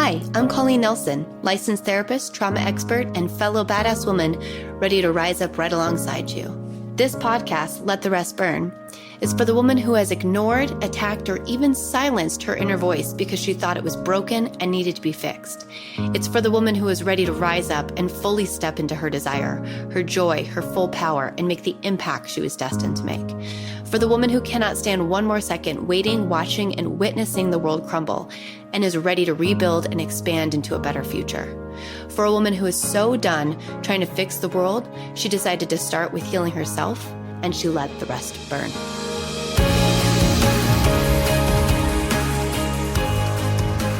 Hi, I'm Colleen Nelson, licensed therapist, trauma expert, and fellow badass woman ready to rise up right alongside you. This podcast, Let the Rest Burn, is for the woman who has ignored, attacked, or even silenced her inner voice because she thought it was broken and needed to be fixed. It's for the woman who is ready to rise up and fully step into her desire, her joy, her full power, and make the impact she was destined to make. For the woman who cannot stand one more second waiting, watching, and witnessing the world crumble, and is ready to rebuild and expand into a better future. For a woman who is so done trying to fix the world, she decided to start with healing herself, and she let the rest burn.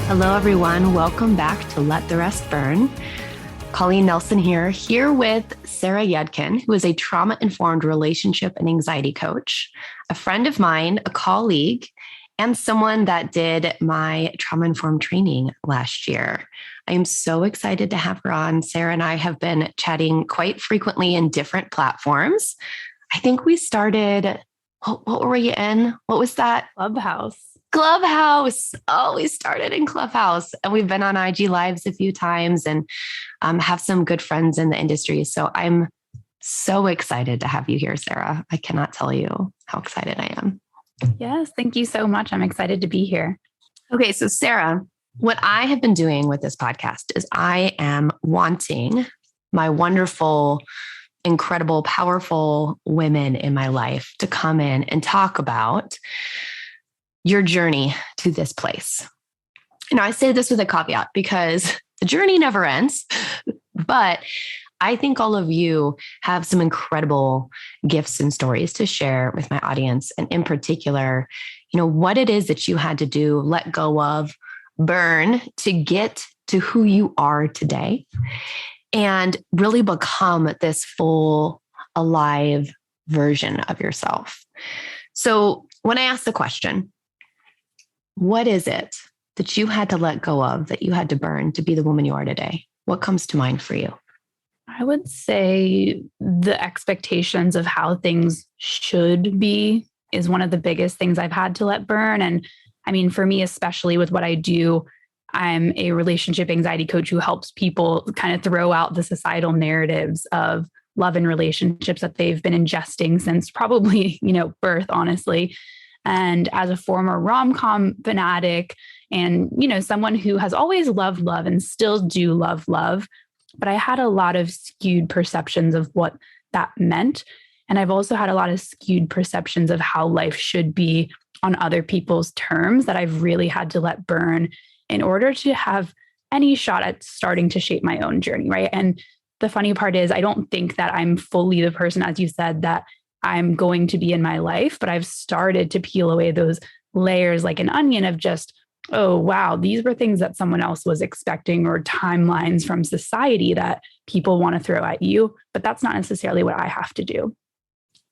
Hello, everyone. Welcome back to Let the Rest Burn. Colleen Nelson here with Sarah Yudkin, who is a trauma-informed relationship and anxiety coach, a friend of mine, a colleague, and someone that did my trauma-informed training last year. I am so excited to have her on. Sarah and I have been chatting quite frequently in different platforms. I think we started, what were you in? What was that? Clubhouse. Oh, we started in Clubhouse, and we've been on IG Lives a few times and have some good friends in the industry. So I'm so excited to have you here, Sarah. I cannot tell you how excited I am. Yes, thank you so much. I'm excited to be here. Okay, so Sarah, what I have been doing with this podcast is I am wanting my wonderful, incredible, powerful women in my life to come in and talk about your journey to this place. Now, I say this with a caveat because the journey never ends, but I think all of you have some incredible gifts and stories to share with my audience. And in particular, what it is that you had to do, let go of, burn to get to who you are today and really become this full, alive version of yourself. So when I ask the question, what is it that you had to let go of, that you had to burn to be the woman you are today? What comes to mind for you? I would say the expectations of how things should be is one of the biggest things I've had to let burn. And I mean, for me, especially with what I do, I'm a relationship anxiety coach who helps people kind of throw out the societal narratives of love and relationships that they've been ingesting since probably, birth, honestly. And as a former rom-com fanatic and, someone who has always loved love and still do love, but I had a lot of skewed perceptions of what that meant. And I've also had a lot of skewed perceptions of how life should be on other people's terms that I've really had to let burn in order to have any shot at starting to shape my own journey, right? And the funny part is I don't think that I'm fully the person, as you said, that I'm going to be in my life, but I've started to peel away those layers like an onion of just, oh, wow, these were things that someone else was expecting or timelines from society that people want to throw at you, but that's not necessarily what I have to do.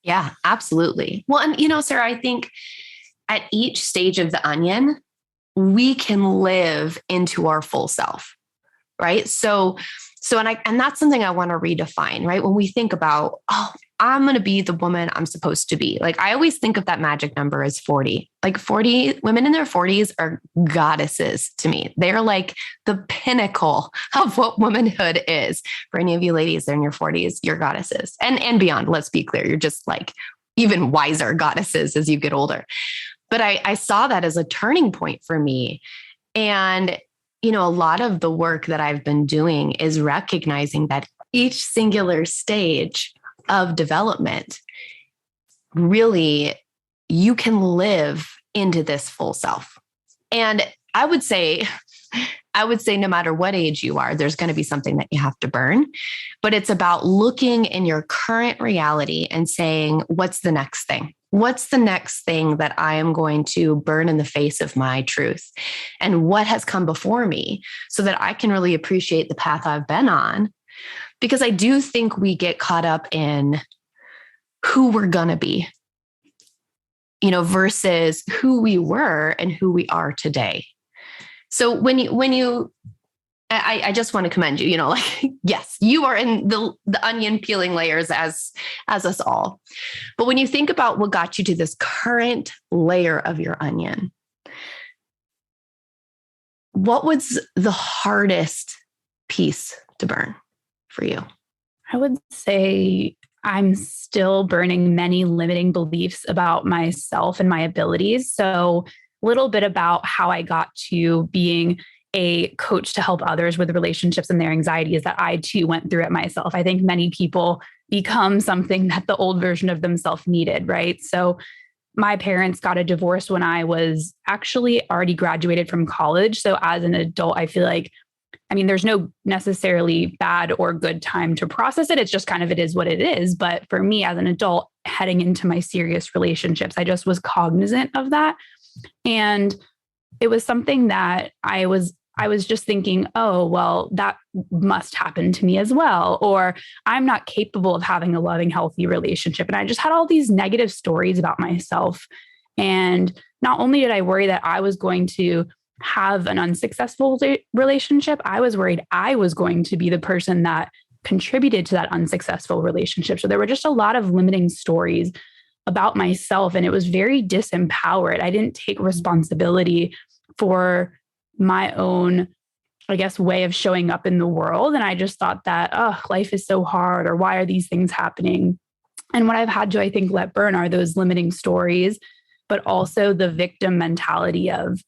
Yeah, absolutely. Well, and Sarah, I think at each stage of the onion, we can live into our full self, right? So and that's something I want to redefine, right? When we think about, I'm going to be the woman I'm supposed to be. Like I always think of that magic number as 40. Like 40 women in their 40s are goddesses to me. They're like the pinnacle of what womanhood is. For any of you ladies that are in your 40s, you're goddesses and beyond. Let's be clear. You're just like even wiser goddesses as you get older. But I saw that as a turning point for me. And a lot of the work that I've been doing is recognizing that each singular stage of development, really, you can live into this full self. And I would say no matter what age you are, there's going to be something that you have to burn, but it's about looking in your current reality and saying, what's the next thing? What's the next thing that I am going to burn in the face of my truth? And what has come before me so that I can really appreciate the path I've been on? Because I do think we get caught up in who we're going to be, versus who we were and who we are today. So I just want to commend you, yes, you are in the onion peeling layers as us all. But when you think about what got you to this current layer of your onion, what was the hardest piece to burn for you? I would say I'm still burning many limiting beliefs about myself and my abilities. So a little bit about how I got to being a coach to help others with relationships and their anxiety is that I too went through it myself. I think many people become something that the old version of themselves needed, right? So my parents got a divorce when I was actually already graduated from college. So as an adult, I feel like, there's no necessarily bad or good time to process it. It's just kind of, it is what it is. But for me as an adult heading into my serious relationships, I just was cognizant of that. And it was something that I was just thinking, oh, well, that must happen to me as well. Or I'm not capable of having a loving, healthy relationship. And I just had all these negative stories about myself. And not only did I worry that I was going to have an unsuccessful relationship, I was worried I was going to be the person that contributed to that unsuccessful relationship. So there were just a lot of limiting stories about myself, and it was very disempowered. I didn't take responsibility for my own, I guess, way of showing up in the world. And I just thought that, oh, life is so hard, or why are these things happening? And what I've had to, I think, let burn are those limiting stories, but also the victim mentality of,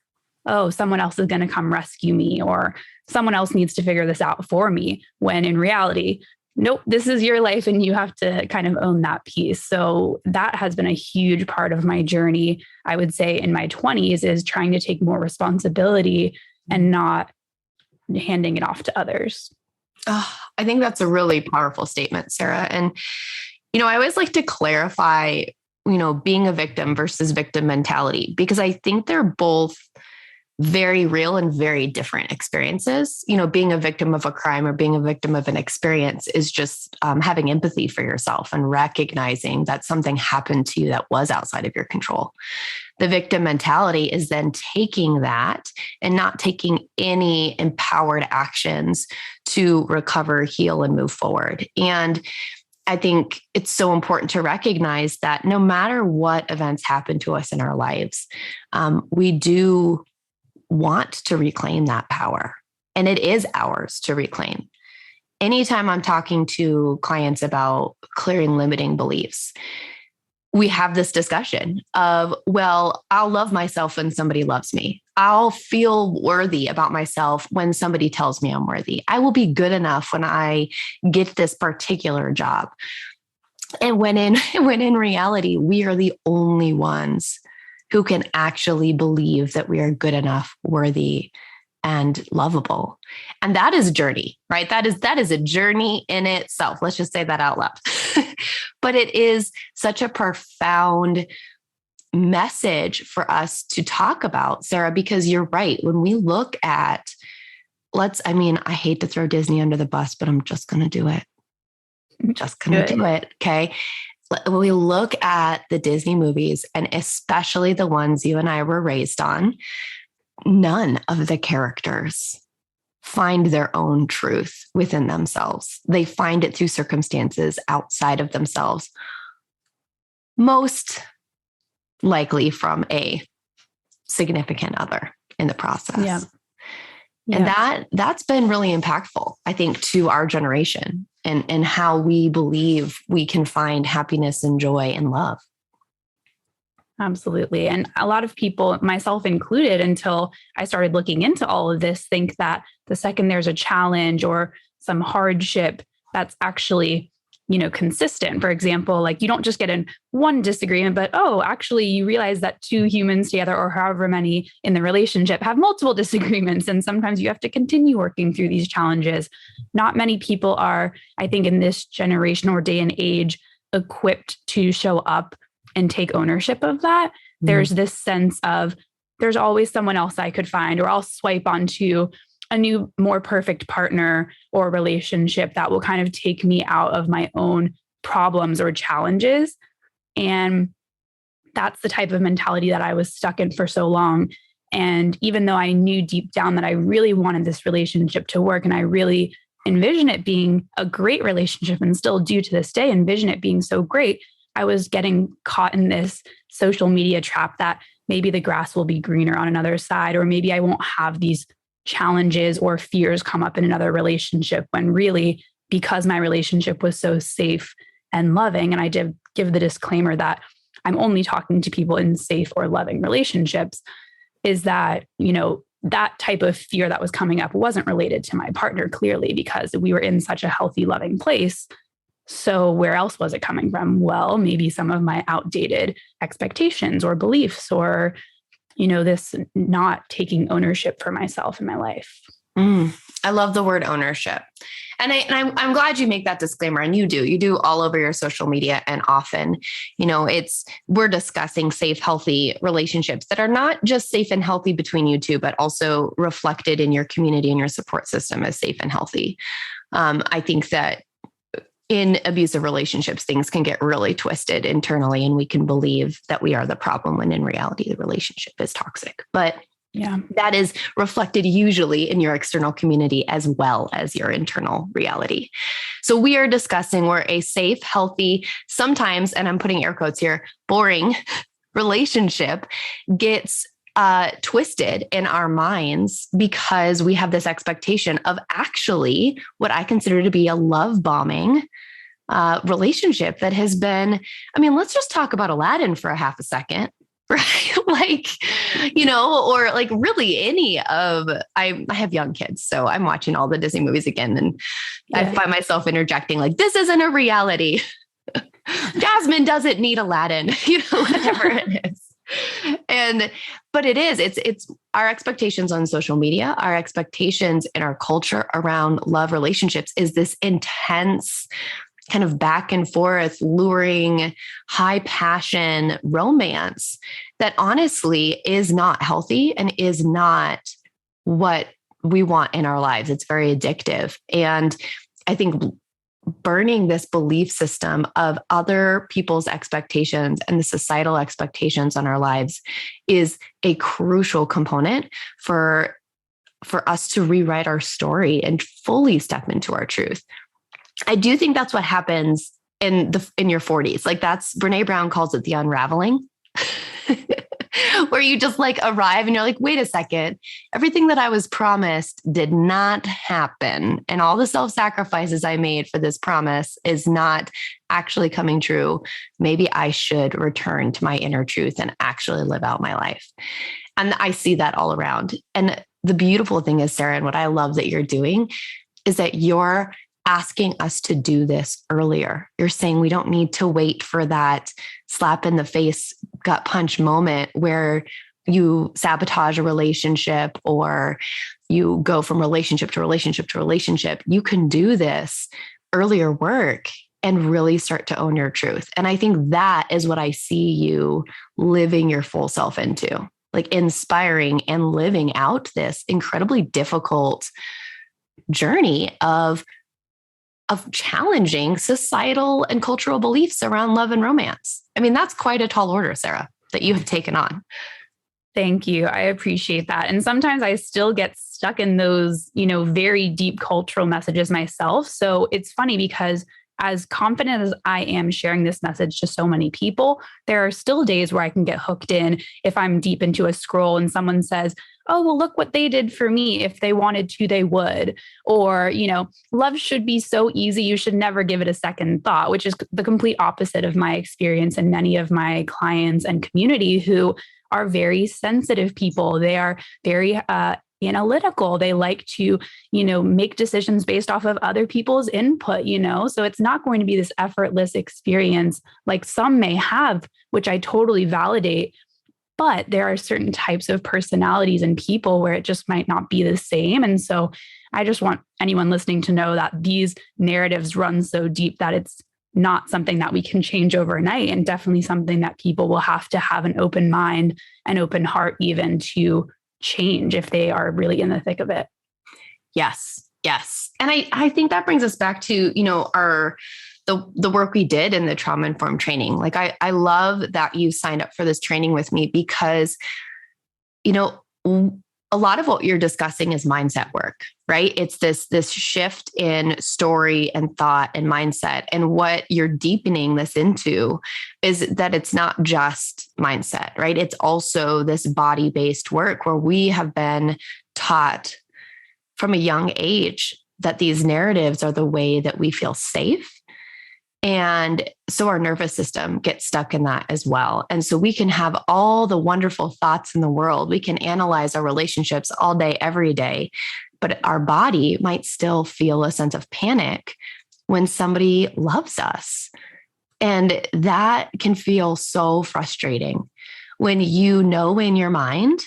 oh, someone else is going to come rescue me, or someone else needs to figure this out for me. When in reality, nope, this is your life and you have to kind of own that piece. So that has been a huge part of my journey, I would say, in my 20s, is trying to take more responsibility and not handing it off to others. Oh, I think that's a really powerful statement, Sarah. And, I always like to clarify, being a victim versus victim mentality, because I think they're both very real and very different experiences. Being a victim of a crime or being a victim of an experience is just having empathy for yourself and recognizing that something happened to you that was outside of your control. The victim mentality is then taking that and not taking any empowered actions to recover, heal, and move forward. And I think it's so important to recognize that no matter what events happen to us in our lives, we do want to reclaim that power, and it is ours to reclaim. Anytime I'm talking to clients about clearing limiting beliefs, we have this discussion of, well, I'll love myself when somebody loves me. I'll feel worthy about myself when somebody tells me I'm worthy. I will be good enough when I get this particular job. And when in reality, we are the only ones who can actually believe that we are good enough, worthy, and lovable. And that is a journey, right? That is a journey in itself. Let's just say that out loud. But it is such a profound message for us to talk about, Sarah, because you're right. When we look at, I hate to throw Disney under the bus, but I'm just going to do it. I'm just going to do it. Okay. When we look at the Disney movies, and especially the ones you and I were raised on, none of the characters find their own truth within themselves. They find it through circumstances outside of themselves, most likely from a significant other in the process. Yeah. And that's been really impactful, I think, to our generation and how we believe we can find happiness and joy and love. Absolutely. And a lot of people, myself included, until I started looking into all of this, think that the second there's a challenge or some hardship that's actually, consistent. For example, like, you don't just get in one disagreement, but, actually you realize that two humans together, or however many in the relationship, have multiple disagreements. And sometimes you have to continue working through these challenges. Not many people are, I think, in this generation or day and age, equipped to show up and take ownership of that. Mm-hmm. There's this sense of, there's always someone else I could find, or I'll swipe onto a new, more perfect partner or relationship that will kind of take me out of my own problems or challenges. And that's the type of mentality that I was stuck in for so long. And even though I knew deep down that I really wanted this relationship to work, and I really envision it being a great relationship, and still do to this day envision it being so great, I was getting caught in this social media trap that maybe the grass will be greener on another side, or maybe I won't have these challenges or fears come up in another relationship when really, because my relationship was so safe and loving, and I did give the disclaimer that I'm only talking to people in safe or loving relationships, is that, that type of fear that was coming up wasn't related to my partner, clearly, because we were in such a healthy, loving place. So where else was it coming from? Well, maybe some of my outdated expectations or beliefs, or, this not taking ownership for myself in my life. I love the word ownership. And I'm glad you make that disclaimer, and you do all over your social media. And often, we're discussing safe, healthy relationships that are not just safe and healthy between you two, but also reflected in your community and your support system as safe and healthy. I think that in abusive relationships, things can get really twisted internally, and we can believe that we are the problem when in reality, the relationship is toxic. But yeah, that is reflected usually in your external community as well as your internal reality. So we are discussing where a safe, healthy, sometimes, and I'm putting air quotes here, boring relationship gets twisted in our minds because we have this expectation of actually what I consider to be a love bombing relationship that has been, let's just talk about Aladdin for a half a second. Right. Or like really any of, I have young kids, so I'm watching all the Disney movies again. And I find myself interjecting like, this isn't a reality. Jasmine doesn't need Aladdin, whatever it is. But it is, it's our expectations on social media, our expectations in our culture around love relationships is this intense kind of back and forth, luring, high passion romance that honestly is not healthy and is not what we want in our lives. It's very addictive. And I think burning this belief system of other people's expectations and the societal expectations on our lives is a crucial component for us to rewrite our story and fully step into our truth. I do think that's what happens in your 40s. Like that's Brene Brown calls it the unraveling, where you just like arrive and you're like, wait a second, everything that I was promised did not happen. And all the self-sacrifices I made for this promise is not actually coming true. Maybe I should return to my inner truth and actually live out my life. And I see that all around. And the beautiful thing is, Sarah, and what I love that you're doing is that you're asking us to do this earlier. You're saying we don't need to wait for that slap in the face, gut punch moment where you sabotage a relationship or you go from relationship to relationship to relationship. You can do this earlier work and really start to own your truth. And I think that is what I see you living your full self into, like inspiring and living out this incredibly difficult journey of challenging societal and cultural beliefs around love and romance. That's quite a tall order, Sarah, that you have taken on. Thank you. I appreciate that. And sometimes I still get stuck in those, very deep cultural messages myself. So it's funny because as confident as I am sharing this message to so many people, there are still days where I can get hooked in if I'm deep into a scroll and someone says, oh, well, look what they did for me. If they wanted to, they would. Or, love should be so easy. You should never give it a second thought, which is the complete opposite of my experience and many of my clients and community who are very sensitive people. They are very analytical. They like to, make decisions based off of other people's input, so it's not going to be this effortless experience like some may have, which I totally validate. But there are certain types of personalities and people where it just might not be the same. And so I just want anyone listening to know that these narratives run so deep that it's not something that we can change overnight, and definitely something that people will have to have an open mind and open heart even to change if they are really in the thick of it. Yes. And I think that brings us back to, the work we did in the trauma-informed training. Like I love that you signed up for this training with me because, a lot of what you're discussing is mindset work, right? It's this shift in story and thought and mindset. And what you're deepening this into is that it's not just mindset, right? It's also this body-based work where we have been taught from a young age that these narratives are the way that we feel safe. And so our nervous system gets stuck in that as well. And so we can have all the wonderful thoughts in the world. We can analyze our relationships all day, every day, but our body might still feel a sense of panic when somebody loves us. And that can feel so frustrating when you know in your mind,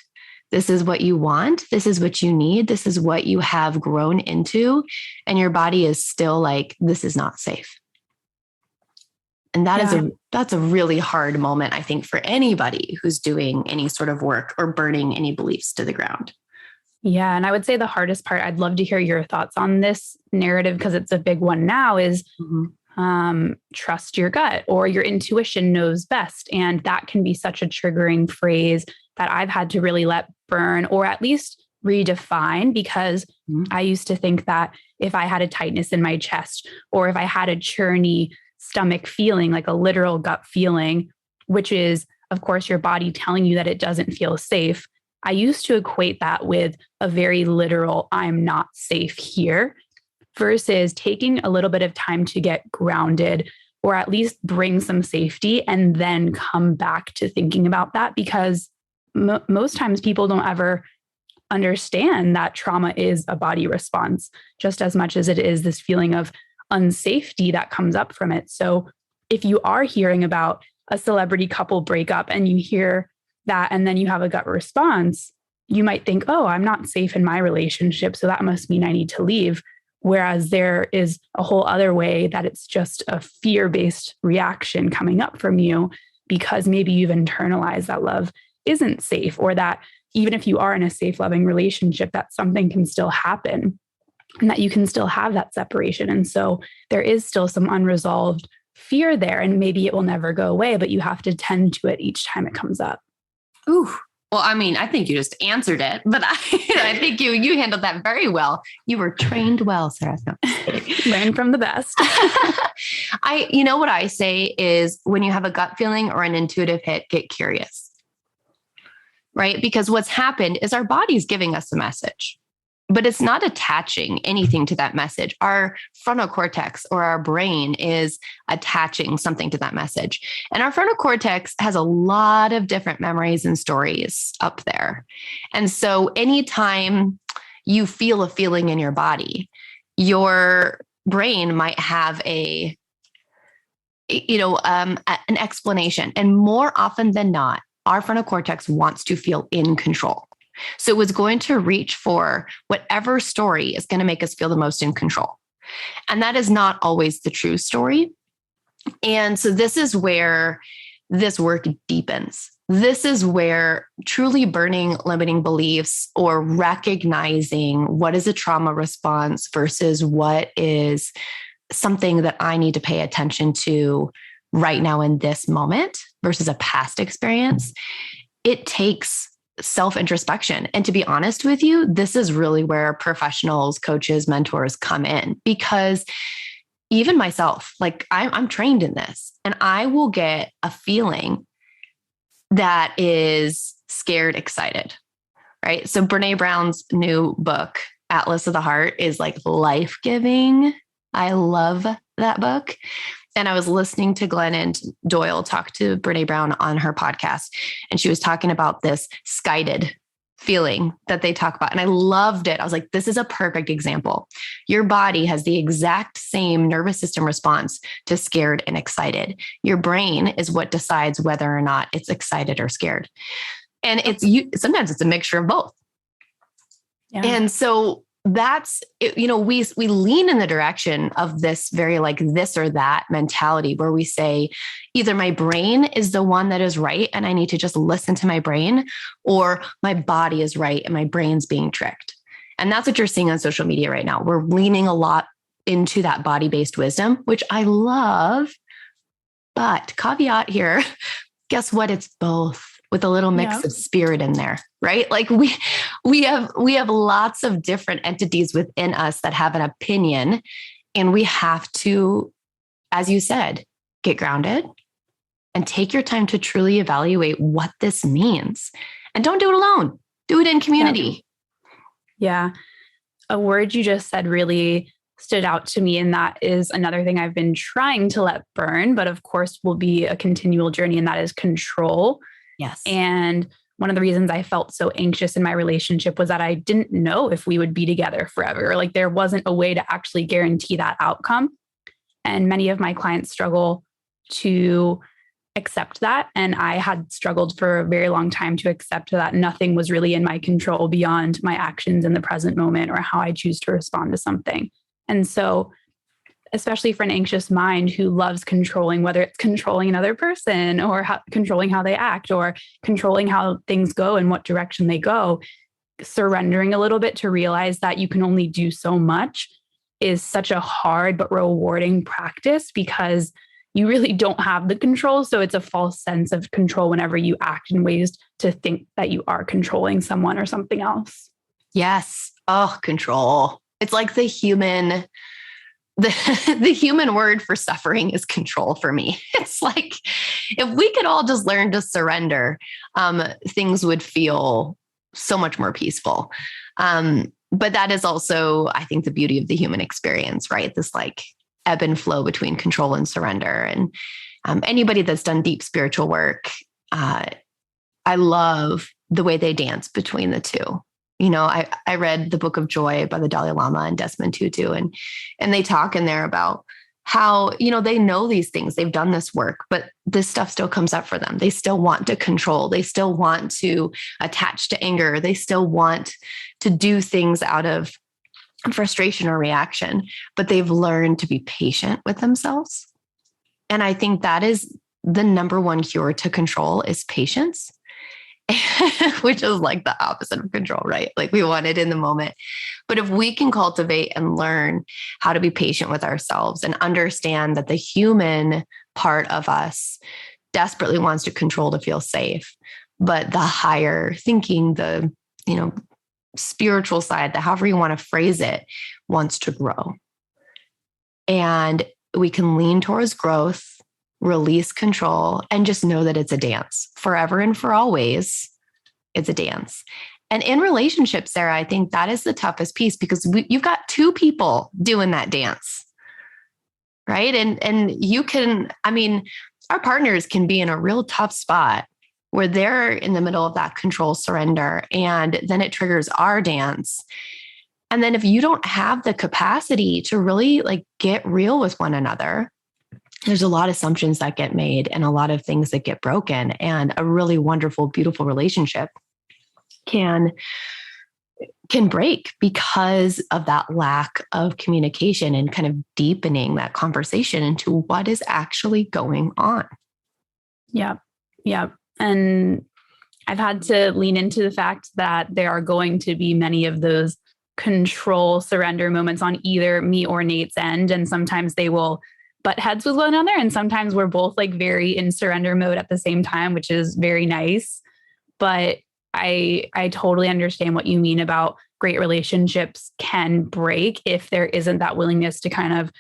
this is what you want, this is what you need, this is what you have grown into, and your body is still like, this is not safe. And that's a really hard moment, I think, for anybody who's doing any sort of work or burning any beliefs to the ground. Yeah. And I would say the hardest part, I'd love to hear your thoughts on this narrative because it's a big one now, is trust your gut, or your intuition knows best. And that can be such a triggering phrase that I've had to really let burn, or at least redefine, because I used to think that if I had a tightness in my chest, or if I had a churny stomach feeling, like a literal gut feeling, which is, of course, your body telling you that it doesn't feel safe. I used to equate that with a very literal, I'm not safe here, versus taking a little bit of time to get grounded, or at least bring some safety, and then come back to thinking about that. Because most times people don't ever understand that trauma is a body response, just as much as it is this feeling of unsafety that comes up from it. So if you are hearing about a celebrity couple breakup and you hear that, and then you have a gut response, you might think, oh, I'm not safe in my relationship, so that must mean I need to leave. Whereas there is a whole other way that it's just a fear-based reaction coming up from you, because maybe you've internalized that love isn't safe, or that even if you are in a safe, loving relationship, that something can still happen and that you can still have that separation. And so there is still some unresolved fear there, and maybe it will never go away, but you have to tend to it each time it comes up. Ooh. Well, I mean, I think you just answered it, but I think you handled that very well. You were trained well, Sarah. No, learn from the best. What I say is, when you have a gut feeling or an intuitive hit, get curious, right? Because what's happened is our body's giving us a message, but it's not attaching anything to that message. Our frontal cortex, or our brain, is attaching something to that message. And our frontal cortex has a lot of different memories and stories up there. And so anytime you feel a feeling in your body, your brain might have an explanation. And more often than not, our frontal cortex wants to feel in control. So it was going to reach for whatever story is going to make us feel the most in control. And that is not always the true story. And so this is where this work deepens. This is where truly burning limiting beliefs, or recognizing what is a trauma response versus what is something that I need to pay attention to right now in this moment versus a past experience, it takes self-introspection. And to be honest with you, this is really where professionals, coaches, mentors come in, because even myself, like I'm trained in this, and I will get a feeling that is scared, excited, right? So Brene Brown's new book, Atlas of the Heart, is like life-giving. I love that book. And I was listening to Glennon Doyle talk to Brene Brown on her podcast, and she was talking about this skited feeling that they talk about. And I loved it. I was like, this is a perfect example. Your body has the exact same nervous system response to scared and excited. Your brain is what decides whether or not it's excited or scared. And sometimes it's a mixture of both. Yeah. And so that's, we lean in the direction of this very like this or that mentality, where we say either my brain is the one that is right and I need to just listen to my brain, or my body is right and my brain's being tricked. And that's what you're seeing on social media right now. We're leaning a lot into that body-based wisdom, which I love, but caveat here, guess what? It's both, with a little mix of spirit in there, right? Like we have lots of different entities within us that have an opinion, and we have to, as you said, get grounded and take your time to truly evaluate what this means. And don't do it alone. Do it in community. Yeah. a word you just said really stood out to me. And that is another thing I've been trying to let burn, but of course will be a continual journey. And that is control. Yes. And one of the reasons I felt so anxious in my relationship was that I didn't know if we would be together forever. Like there wasn't a way to actually guarantee that outcome. And many of my clients struggle to accept that. And I had struggled for a very long time to accept that nothing was really in my control beyond my actions in the present moment or how I choose to respond to something. And so, especially for an anxious mind who loves controlling, whether it's controlling another person or controlling how they act or controlling how things go and what direction they go, surrendering a little bit to realize that you can only do so much is such a hard but rewarding practice because you really don't have the control. So it's a false sense of control whenever you act in ways to think that you are controlling someone or something else. Yes. Oh, control. It's like the human word for suffering is control for me. It's like, if we could all just learn to surrender, things would feel so much more peaceful. But that is also, I think, the beauty of the human experience, right? This like ebb and flow between control and surrender. And anybody that's done deep spiritual work, I love the way they dance between the two. You know, I read the Book of Joy by the Dalai Lama and Desmond Tutu, and they talk in there about how, you know, they know these things, they've done this work, but this stuff still comes up for them. They still want to control. They still want to attach to anger. They still want to do things out of frustration or reaction, but they've learned to be patient with themselves. And I think that is the number one cure to control is patience. Which is like the opposite of control, right? Like we want it in the moment. But if we can cultivate and learn how to be patient with ourselves and understand that the human part of us desperately wants to control to feel safe, but the higher thinking, the, you know, spiritual side, that however you want to phrase it, wants to grow. And we can lean towards growth, release control, and just know that it's a dance forever and for always. It's a dance. And in relationships, Sarah, I think that is the toughest piece because you've got two people doing that dance, right? And you can, I mean, our partners can be in a real tough spot where they're in the middle of that control surrender, and then it triggers our dance. And then if you don't have the capacity to really like get real with one another, there's a lot of assumptions that get made and a lot of things that get broken, and a really wonderful, beautiful relationship can break because of that lack of communication and kind of deepening that conversation into what is actually going on. Yeah. Yeah. And I've had to lean into the fact that there are going to be many of those control surrender moments on either me or Nate's end. And sometimes they will butt heads with one another. And sometimes we're both like very in surrender mode at the same time, which is very nice. But I totally understand what you mean about great relationships can break if there isn't that willingness to kind of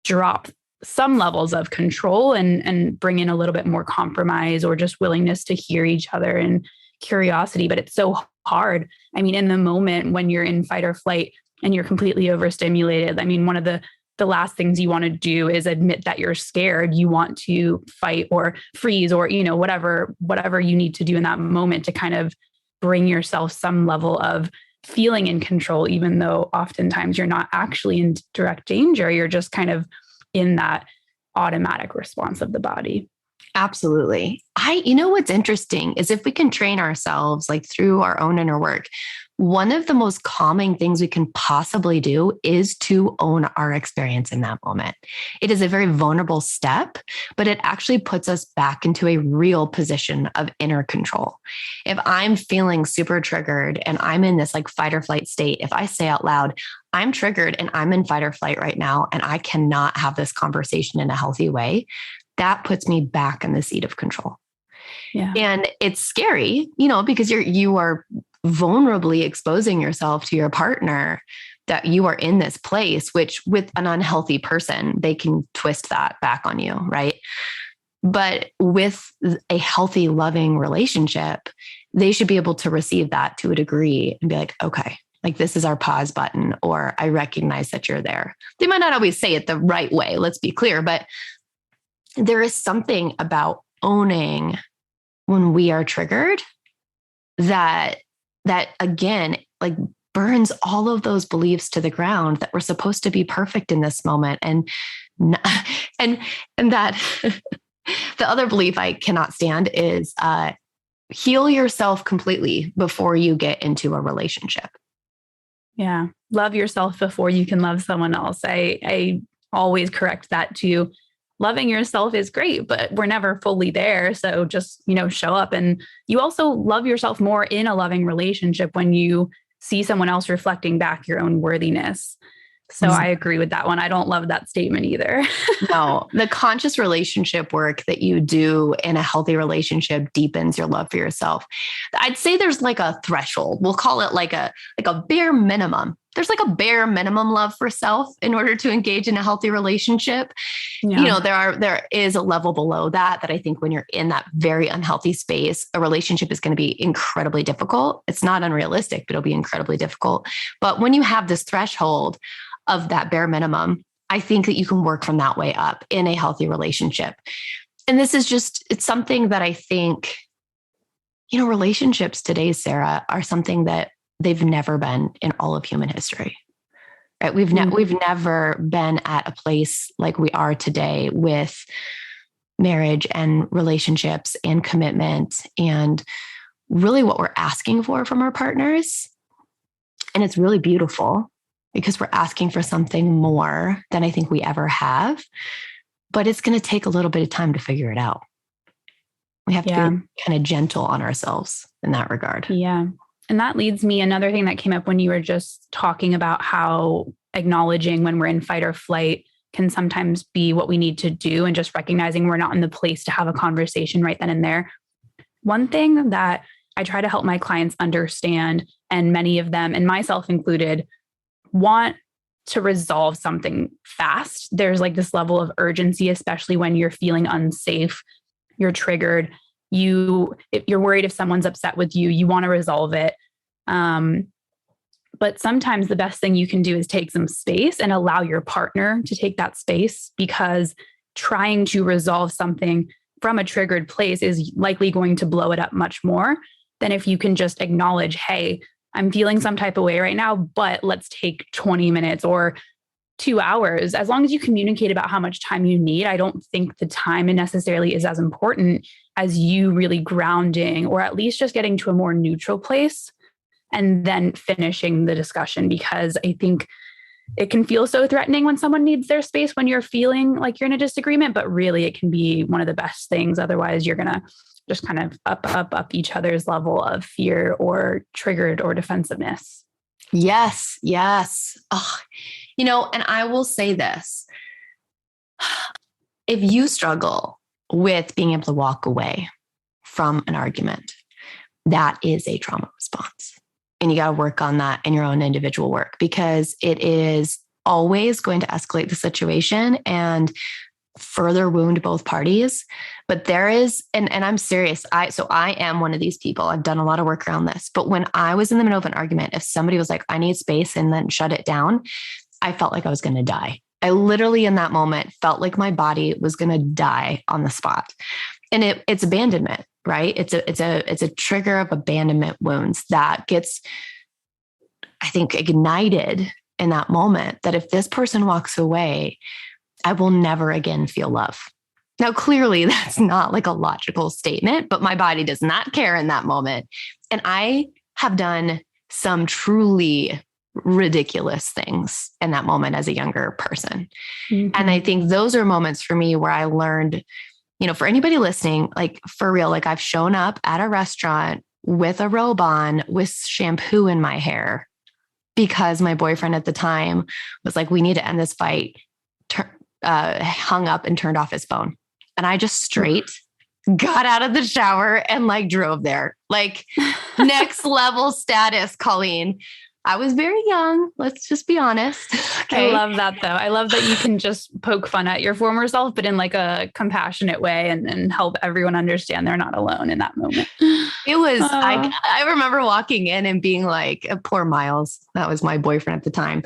drop some levels of control and bring in a little bit more compromise or just willingness to hear each other and curiosity. But it's so hard. I mean, in the moment when you're in fight or flight and you're completely overstimulated, I mean, one of the last things you want to do is admit that you're scared. You want to fight or freeze or, you know, whatever you need to do in that moment to kind of bring yourself some level of feeling in control, even though oftentimes you're not actually in direct danger. You're just kind of in that automatic response of the body. Absolutely. You know, what's interesting is if we can train ourselves like through our own inner work, one of the most calming things we can possibly do is to own our experience in that moment. It is a very vulnerable step, but it actually puts us back into a real position of inner control. If I'm feeling super triggered and I'm in this like fight or flight state, if I say out loud, I'm triggered and I'm in fight or flight right now, and I cannot have this conversation in a healthy way, that puts me back in the seat of control. Yeah. And it's scary, you know, because you are vulnerably exposing yourself to your partner that you are in this place, which with an unhealthy person, they can twist that back on you, right? But with a healthy, loving relationship, they should be able to receive that to a degree and be like, okay, Like, this is our pause button, or I recognize that you're there. They might not always say it the right way, let's be clear, but there is something about owning when we are triggered that again, like, burns all of those beliefs to the ground that we're supposed to be perfect in this moment. And that the other belief I cannot stand is heal yourself completely before you get into a relationship. Yeah. Love yourself before you can love someone else. I always correct that too. Loving yourself is great, but we're never fully there. So just, show up. And you also love yourself more in a loving relationship when you see someone else reflecting back your own worthiness. So I agree with that one. I don't love that statement either. No, the conscious relationship work that you do in a healthy relationship deepens your love for yourself. I'd say there's like a threshold. We'll call it like a bare minimum. There's like a bare minimum love for self in order to engage in a healthy relationship. Yeah. There is a level below that I think when you're in that very unhealthy space, a relationship is going to be incredibly difficult. It's not unrealistic, but it'll be incredibly difficult. But when you have this threshold of that bare minimum, I think that you can work from that way up in a healthy relationship. And this is it's something that I think, relationships today, Sarah, are something that they've never been in all of human history, right? We've never been at a place like we are today with marriage and relationships and commitment and really what we're asking for from our partners. And it's really beautiful because we're asking for something more than I think we ever have, but it's going to take a little bit of time to figure it out. We have to be kind of gentle on ourselves in that regard. Yeah. And that leads me, another thing that came up when you were just talking about how acknowledging when we're in fight or flight can sometimes be what we need to do, and just recognizing we're not in the place to have a conversation right then and there. One thing that I try to help my clients understand, and many of them, and myself included, want to resolve something fast. There's like this level of urgency, especially when you're feeling unsafe, you're triggered. If you're worried if someone's upset with you, you want to resolve it. But sometimes the best thing you can do is take some space and allow your partner to take that space, because trying to resolve something from a triggered place is likely going to blow it up much more than if you can just acknowledge, hey, I'm feeling some type of way right now, but let's take 20 minutes or 2 hours. As long as you communicate about how much time you need, I don't think the time necessarily is as important as you really grounding, or at least just getting to a more neutral place and then finishing the discussion. Because I think it can feel so threatening when someone needs their space when you're feeling like you're in a disagreement, but really it can be one of the best things. Otherwise, you're going to just kind of up each other's level of fear or triggered or defensiveness. Yes. Oh, and I will say this. If you struggle with being able to walk away from an argument, that is a trauma response. And you got to work on that in your own individual work, because it is always going to escalate the situation and further wound both parties. But there is, and I'm serious. I am one of these people. I've done a lot of work around this, but when I was in the middle of an argument, if somebody was like, I need space, and then shut it down, I felt like I was going to die. I literally in that moment felt like my body was going to die on the spot. And it's abandonment, right? It's a trigger of abandonment wounds that gets, I think, ignited in that moment, that if this person walks away, I will never again feel love. Now, clearly that's not like a logical statement, but my body does not care in that moment. And I have done some truly ridiculous things in that moment as a younger person. Mm-hmm. And I think those are moments for me where I learned, for anybody listening, like for real, like I've shown up at a restaurant with a robe on with shampoo in my hair because my boyfriend at the time was like, we need to end this fight, hung up and turned off his phone. And I just straight got out of the shower and like drove there, like next level status, Colleen. I was very young. Let's just be honest. I Okay. love that though. I love that you can just poke fun at your former self, but in like a compassionate way and help everyone understand they're not alone in that moment. It was, Uh, I remember walking in and being like, poor Miles, that was my boyfriend at the time.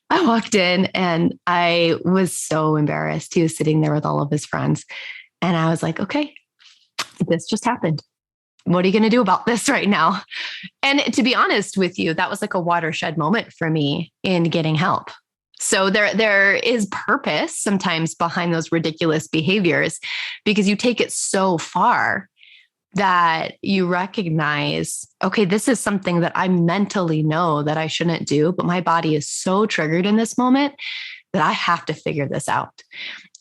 I walked in and I was so embarrassed. He was sitting there with all of his friends. And I was like, okay, this just happened. What are you going to do about this right now? And to be honest with you, that was like a watershed moment for me in getting help. So there is purpose sometimes behind those ridiculous behaviors because you take it so far that you recognize, okay, this is something that I mentally know that I shouldn't do, but my body is so triggered in this moment that I have to figure this out.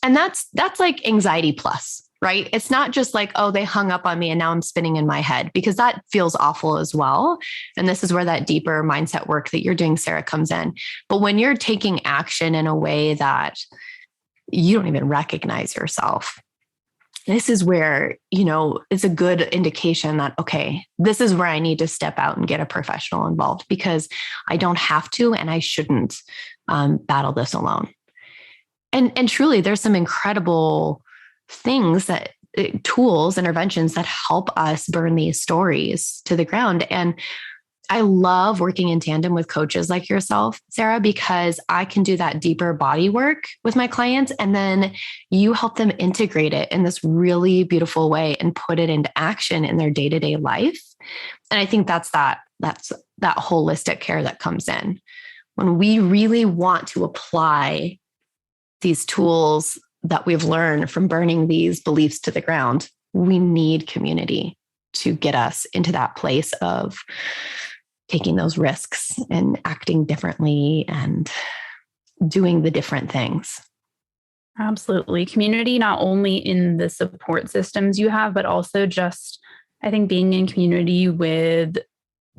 And that's like anxiety plus, right? It's not just like, oh, they hung up on me and now I'm spinning in my head, because that feels awful as well. And this is where that deeper mindset work that you're doing, Sarah, comes in. But when you're taking action in a way that you don't even recognize yourself, this is where, it's a good indication that, okay, this is where I need to step out and get a professional involved, because I don't have to, and I shouldn't battle this alone. And truly, there's some incredible things tools, interventions that help us burn these stories to the ground. And I love working in tandem with coaches like yourself, Sarah, because I can do that deeper body work with my clients. And then you help them integrate it in this really beautiful way and put it into action in their day-to-day life. And I think that's that holistic care that comes in when we really want to apply these tools that we've learned from burning these beliefs to the ground. We need community to get us into that place of taking those risks and acting differently and doing the different things. Absolutely. Community, not only in the support systems you have, but also just, I think, being in community with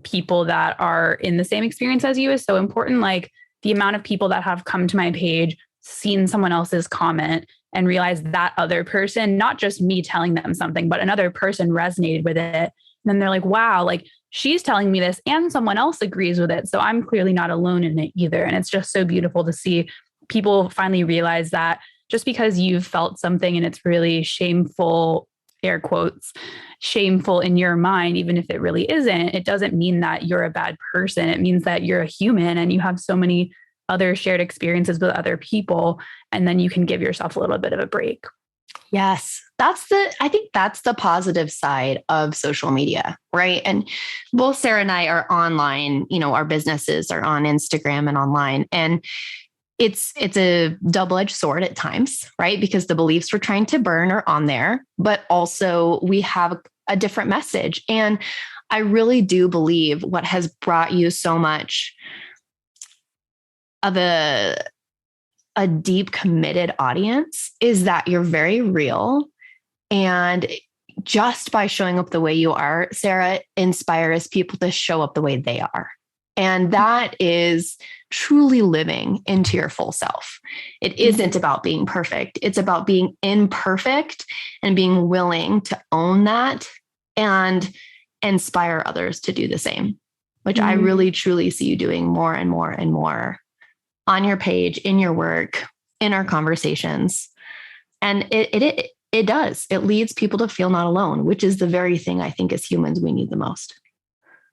people that are in the same experience as you is so important. Like the amount of people that have come to my page, seen someone else's comment and realized that other person, not just me telling them something, but another person resonated with it. And then they're like, wow, like she's telling me this and someone else agrees with it. So I'm clearly not alone in it either. And it's just so beautiful to see people finally realize that just because you've felt something and it's really shameful, air quotes, shameful in your mind, even if it really isn't, it doesn't mean that you're a bad person. It means that you're a human and you have so many other shared experiences with other people. And then you can give yourself a little bit of a break. Yes. I think that's the positive side of social media, right? And both Sarah and I are online, our businesses are on Instagram and online. And it's a double-edged sword at times, right? Because the beliefs we're trying to burn are on there, but also we have a different message. And I really do believe what has brought you so much of a deep committed audience is that you're very real. And just by showing up the way you are, Sarah, inspires people to show up the way they are. And that is truly living into your full self. It isn't about being perfect. It's about being imperfect and being willing to own that and inspire others to do the same, which I really, truly see you doing more and more and more on your page, in your work, in our conversations. And it does. It leads people to feel not alone, which is the very thing I think as humans we need the most.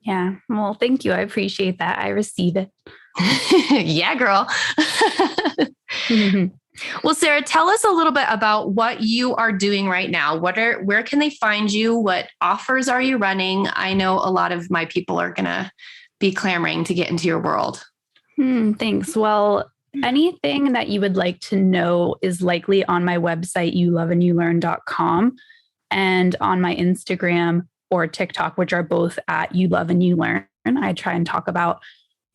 Yeah. Well, thank you. I appreciate that. I receive it. Yeah, girl. Well, Sarah, tell us a little bit about what you are doing right now. Where can they find you? What offers are you running? I know a lot of my people are going to be clamoring to get into your world. Thanks. Well, anything that you would like to know is likely on my website, youloveandyoulearn.com, and on my Instagram or TikTok, which are both at You Love and You Learn. I try and talk about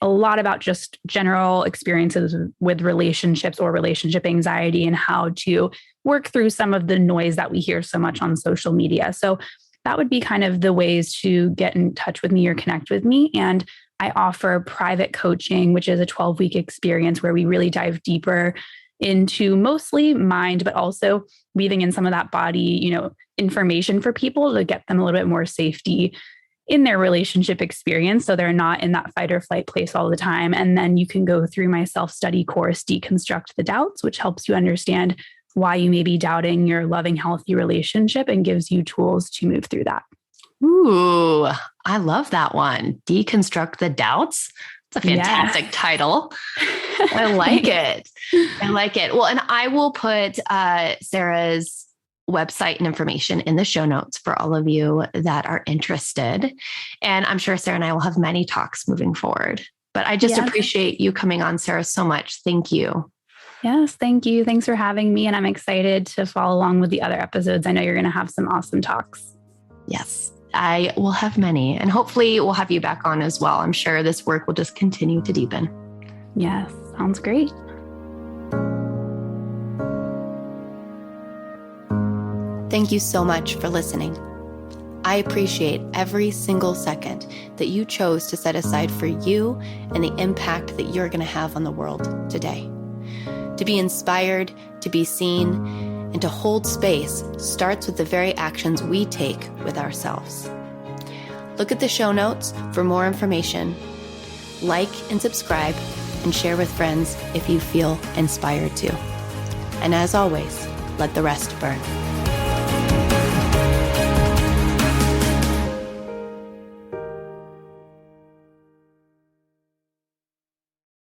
a lot about just general experiences with relationships or relationship anxiety and how to work through some of the noise that we hear so much on social media. So that would be kind of the ways to get in touch with me or connect with me. And I offer private coaching, which is a 12-week experience where we really dive deeper into mostly mind, but also weaving in some of that body, information for people to get them a little bit more safety in their relationship experience. So they're not in that fight or flight place all the time. And then you can go through my self-study course, Deconstruct the Doubts, which helps you understand why you may be doubting your loving, healthy relationship and gives you tools to move through that. Ooh, I love that one. Deconstruct the Doubts. It's a fantastic title. I like it. I like it. Well, and I will put Sarah's website and information in the show notes for all of you that are interested. And I'm sure Sarah and I will have many talks moving forward. But I just appreciate you coming on, Sarah, so much. Thank you. Yes, thank you. Thanks for having me. And I'm excited to follow along with the other episodes. I know you're going to have some awesome talks. Yes, I will have many. And hopefully we'll have you back on as well. I'm sure this work will just continue to deepen. Yes, sounds great. Thank you so much for listening. I appreciate every single second that you chose to set aside for you and the impact that you're going to have on the world today. To be inspired, to be seen, and to hold space starts with the very actions we take with ourselves. Look at the show notes for more information. Like and subscribe and share with friends if you feel inspired to. And as always, let the rest burn.